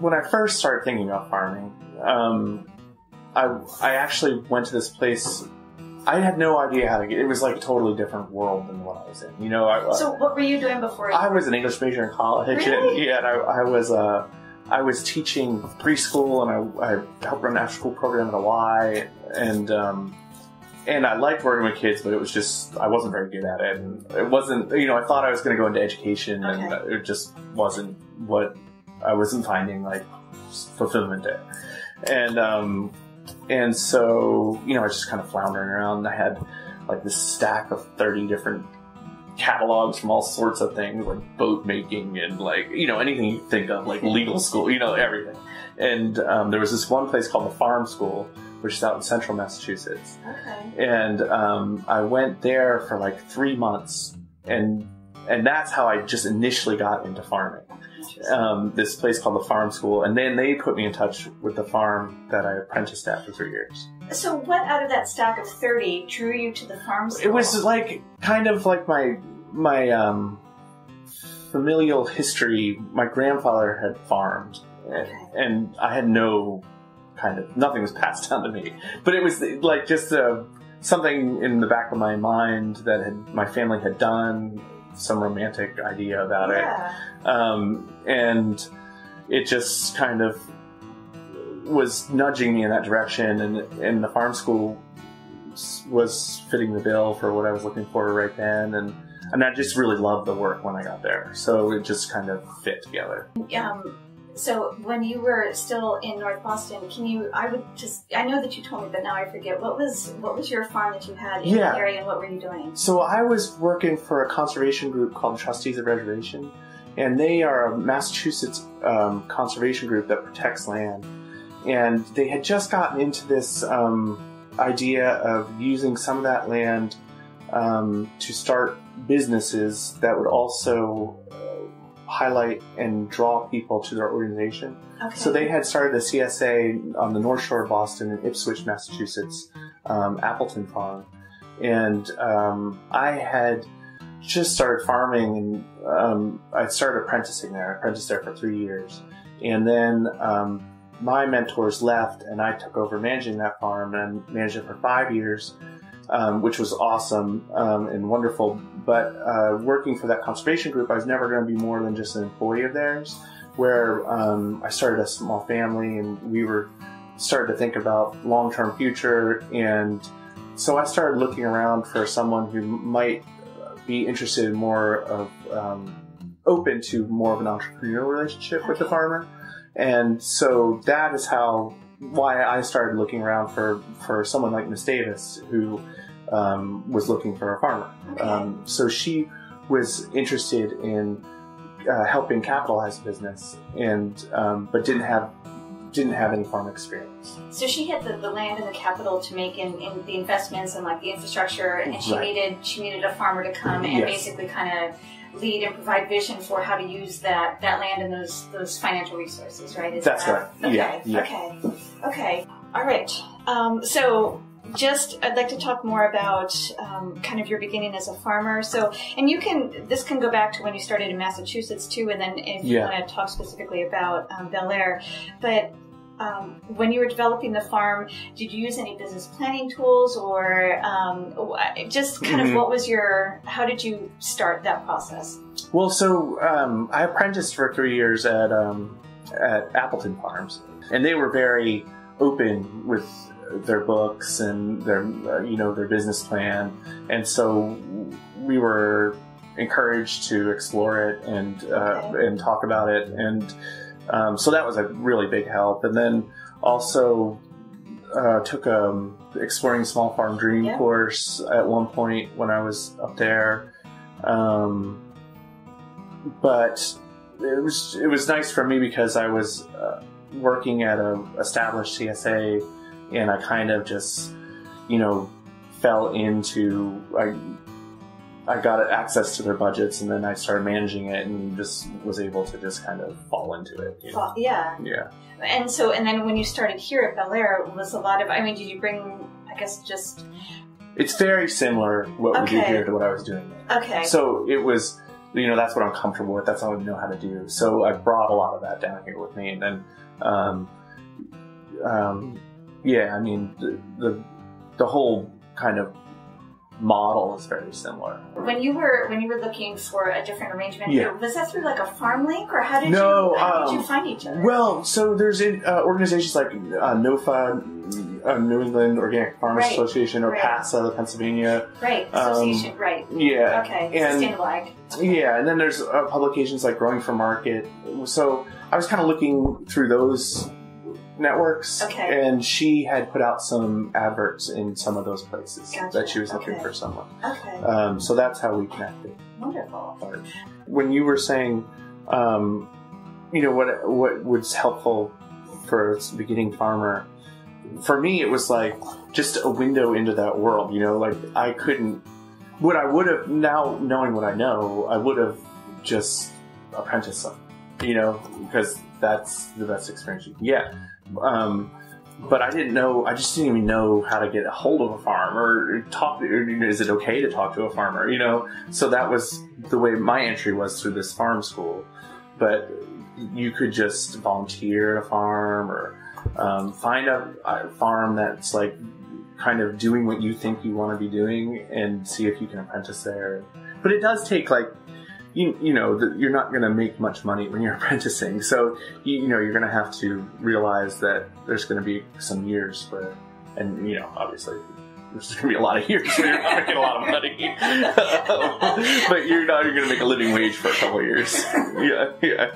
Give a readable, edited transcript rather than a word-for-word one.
when I first started thinking about farming, I actually went to this place. I had no idea how to get. It was like a totally different world than what I was in. You know. So what were you doing before? I was an English major in college. Really? And I was teaching preschool, and I helped run an after school program at a Y, and I liked working with kids, but it was just, I wasn't very good at it. And it wasn't, you know, I thought I was going to go into education, and it just wasn't what I wasn't finding, like, fulfillment there. And so, you know, I was just kind of floundering around. I had, like, this stack of 30 different catalogs from all sorts of things, like boat making and, like, you know, anything you think of, like legal school, you know, everything. And there was this one place called the Farm School, which is out in central Massachusetts. Okay. And I went there for like 3 months, and that's how I just initially got into farming. This place called the Farm School, and then they put me in touch with the farm that I apprenticed at for 3 years. So what out of that stack of 30 drew you to the farm school? It was like, kind of like my familial history. My grandfather had farmed, and I had nothing was passed down to me. But it was like just something in the back of my mind that my family had done, some romantic idea about it. And it just kind of was nudging me in that direction, and the farm school was fitting the bill for what I was looking for right then, and I just really loved the work when I got there, so it just kind of fit together. So when you were still in North Boston, I know that you told me, but now I forget, what was your farm that you had in the area, and what were you doing? So I was working for a conservation group called the Trustees of Reservation, and they are a Massachusetts conservation group that protects land. And they had just gotten into this idea of using some of that land to start businesses that would also highlight and draw people to their organization. Okay. So they had started a CSA on the North Shore of Boston in Ipswich, Massachusetts, Appleton Farm. And I had just started farming, and I started apprenticing there. I apprenticed there for 3 years. And then my mentors left, and I took over managing that farm, and I managed it for 5 years, which was awesome and wonderful. But working for that conservation group, I was never going to be more than just an employee of theirs, where I started a small family, and we were started to think about long-term future. And so I started looking around for someone who might be interested in more of, open to more of an entrepreneurial relationship with the farmer. And so that is why I started looking around for someone like Miss Davis, who was looking for a farmer. Okay. So she was interested in helping capitalize the business, and but didn't have any farm experience. So she had the land and the capital to make in the investments and like the infrastructure, and she needed a farmer to come and basically kind of lead and provide vision for how to use that land and those financial resources, right? That's right. Okay. Yeah. Okay. All right. So I'd like to talk more about kind of your beginning as a farmer. So, and this can go back to when you started in Massachusetts too, and then if you want to talk specifically about Bellair. But when you were developing the farm, did you use any business planning tools, or just kind of how did you start that process? Well, so I apprenticed for 3 years at Appleton Farms, and they were very open with their books and their their business plan, and so we were encouraged to explore it and talk about it, and so that was a really big help. And then also took a Exploring Small Farm Dream course at one point when I was up there, but it was nice for me because I was working at a established CSA, and I kind of just fell into I got access to their budgets, and then I started managing it, and just was able to just kind of fall into it. Yeah. And then when you started here at Bellair, was a lot of, did you bring, It's very similar what we do here to what I was doing there. Okay. So it was that's what I'm comfortable with. That's all I know how to do. So I brought a lot of that down here with me. And then, yeah, I mean, the whole kind of model is very similar. When you were looking for a different arrangement, was that through like a farm link, or how did you find each other? Well, so there's organizations like NOFA, New England Organic Farmers Association, or PASA, Pennsylvania. Right, association, right. Yeah. Okay, and, sustainable ag. Yeah, and then there's publications like Growing for Market. So I was kind of looking through those networks, and she had put out some adverts in some of those places that she was looking for someone. Okay. So that's how we connected. Wonderful. When you were saying, what was helpful for a beginning farmer, for me it was like just a window into that world. Like I couldn't. What I would have, now knowing what I know, I would have just apprenticed them. Because that's the best experience you can get. But I just didn't even know how to get a hold of a farm or talk. Is it okay to talk to a farmer? So that was the way my entry was through this farm school. But you could just volunteer at a farm or find a farm that's like kind of doing what you think you want to be doing and see if you can apprentice there. But it does take you're not going to make much money when you're apprenticing. So, you're going to have to realize that there's going to be some years where, and, obviously there's going to be a lot of years where you're not making a lot of money. But you're going to make a living wage for a couple of years. Yeah.